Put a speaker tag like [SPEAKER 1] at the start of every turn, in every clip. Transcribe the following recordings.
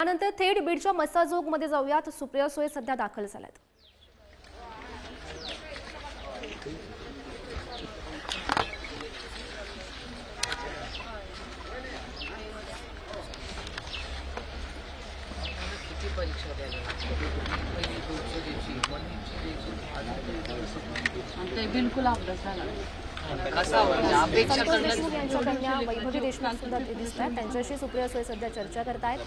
[SPEAKER 1] यानंतर थेट बीडच्या मस्साजोगमध्ये जाऊयात. सुप्रिया सुळे सध्या दाखल झाल्यात.
[SPEAKER 2] बिलकुल अभ्यास
[SPEAKER 1] संतोष देशमुख यांच्या कन्या वैभवी देशमुख सुद्धा दिसत आहेत. त्यांच्याशी सुप्रिया सुळे सध्या चर्चा करतायत.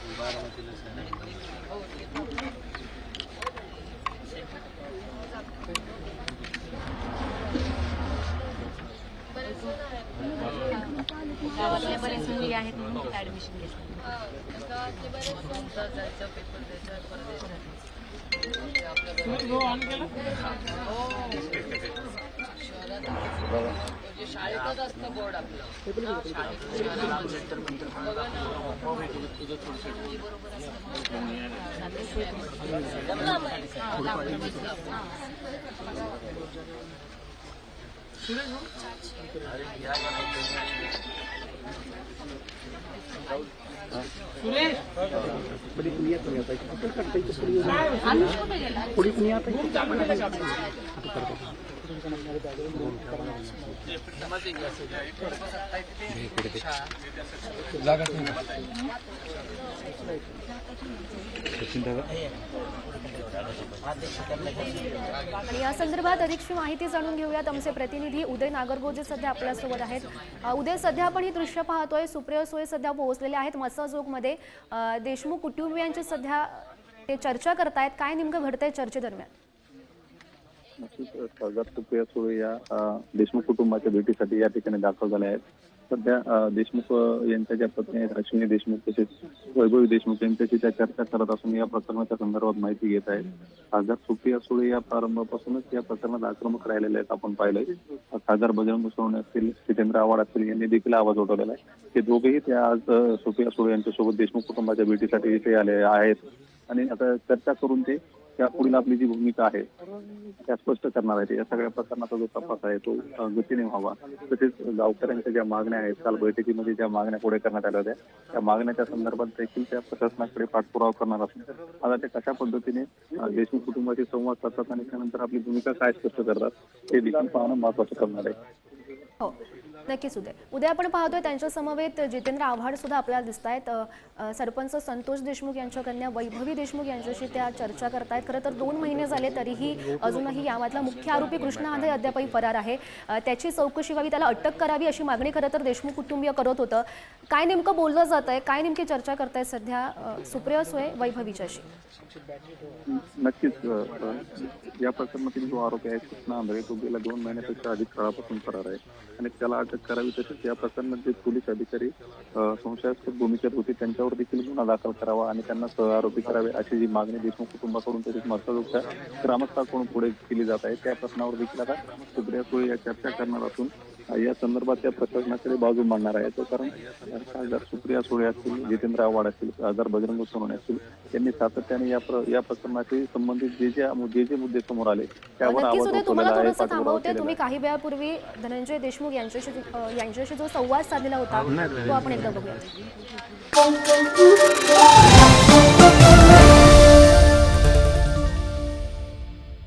[SPEAKER 2] गावातले बरेच मुली आहेत म्हणून ऍडमिशन घेतलं.
[SPEAKER 3] शाळेतच असतं बोर्ड आपलं.
[SPEAKER 1] आणि या संदर्भात अधिकची माहिती जाणून घेऊयात. आमचे प्रतिनिधी उदय नागरगोजे सध्या आपल्यासोबत आहेत. उदय, सध्या आपण ही दृश्य पाहतोय. सुप्रिया सुळे सध्या पोहोचलेले आहेत मस्साजोगमध्ये. देशमुख कुटुंबियांची सध्या ते चर्चा करतायत. काय नेमकं घडतंय चर्चेदरम्यान?
[SPEAKER 4] खासदार सुप्रिया सुळे या देशमुख कुटुंबाच्या भेटीसाठी या ठिकाणी दाखल झाल्या आहेत. सध्या देशमुख यांच्या ज्या पत्नी आहेत अश्विनी देशमुख तसेच वैभवी देशमुख यांच्याशी त्या चर्चा करत असून या प्रकरणाच्या संदर्भात माहिती घेत आहेत. खासदार सुप्रिया सुळे या प्रारंभापासूनच या प्रकरणात आक्रमक राहिलेले आहेत. आपण पाहिलंय खासदार बजरंग सोनवणे असतील, जितेंद्र आव्हाड असतील यांनी देखील आवाज उठवलेला आहे. ते दोघेही त्या आज सुप्रिया सुळे यांच्यासोबत देशमुख कुटुंबाच्या भेटीसाठी इथे आले आहेत आणि आता चर्चा करून ते त्या पुढील आपली जी भूमिका आहे त्या स्पष्ट करणार आहे. या सगळ्या प्रकरणाचा जो तपास आहे तो गतीने व्हावा. तसेच गावकऱ्यांच्या ज्या मागण्या आहेत, काल बैठकीमध्ये ज्या मागण्या पुढे करण्यात आल्या होत्या त्या मागण्याच्या संदर्भात देखील त्या प्रशासनाकडे पाठपुरावा करणार असून आता ते कशा पद्धतीने देशमुख कुटुंबाशी संवाद साधतात आणि त्यानंतर आपली भूमिका काय स्पष्ट करतात हे देखील पाहणं महत्वाचं करणार आहे.
[SPEAKER 1] हो, नक्कीच उद्या आपण पाहतोय त्यांच्या समवेत जितेंद्र आव्हाड सुद्धा आपल्याला दिसत आहेत. सरपंच संतोष देशमुख यांच्या कन्या वैभवी देशमुख यांच्याशी त्या चर्चा करतायत. खरं तर 2 महिने झाले तरीही अजूनही यामधला मुख्य आरोपी कृष्णा आंधळे अद्यापही फरार आहे. त्याची चौकशी व्हावी, त्याला अटक करावी अशी मागणी खरं तर देशमुख कुटुंबीय करत होतं. काय नेमकं बोललं जात आहे, काय नेमकी चर्चा करतायत सध्या सुप्रिया सुळे वैभवीच्याशी?
[SPEAKER 4] नक्कीच या प्रकरणातील जो आरोपी आहे कृष्णा आंधळे तो गेल्या 2 महिन्यापेक्षा अधिक काळापासून फरार आहे आणि त्याला अटक करावी. तसेच या प्रकरणात जे पोलीस अधिकारी संशयास्पद भूमिकेत होते त्यांच्यावर देखील गुन्हा दाखल करावा आणि त्यांना सहआरोपी करावे अशी जी मागणी देशमुख कुटुंबाकडून तसेच मस्साजोगच्या ग्रामस्थांकडून पुढे केली जात आहे. त्या प्रश्नावर देखील आता सुप्रिया सुळे या चर्चा करणार असून या संदर्भात त्या प्रशासनाकडे बाजू मांडणार आहे. तो कारण खासदार सुप्रिया सुळे असतील, जितेंद्र आव्हाड असतील, खासदार बजरंग सोनवणे असतील यांनी सातत्याने या प्रकरणाशी संबंधित जे मुद्दे समोर आले त्यावर आवाज उठवलेला आहे.
[SPEAKER 1] तुम्ही काही वेळापूर्वी धनंजय देशमुख यांच्याशी जो संवाद साधलेला होता तो आपण एकदा बघूया.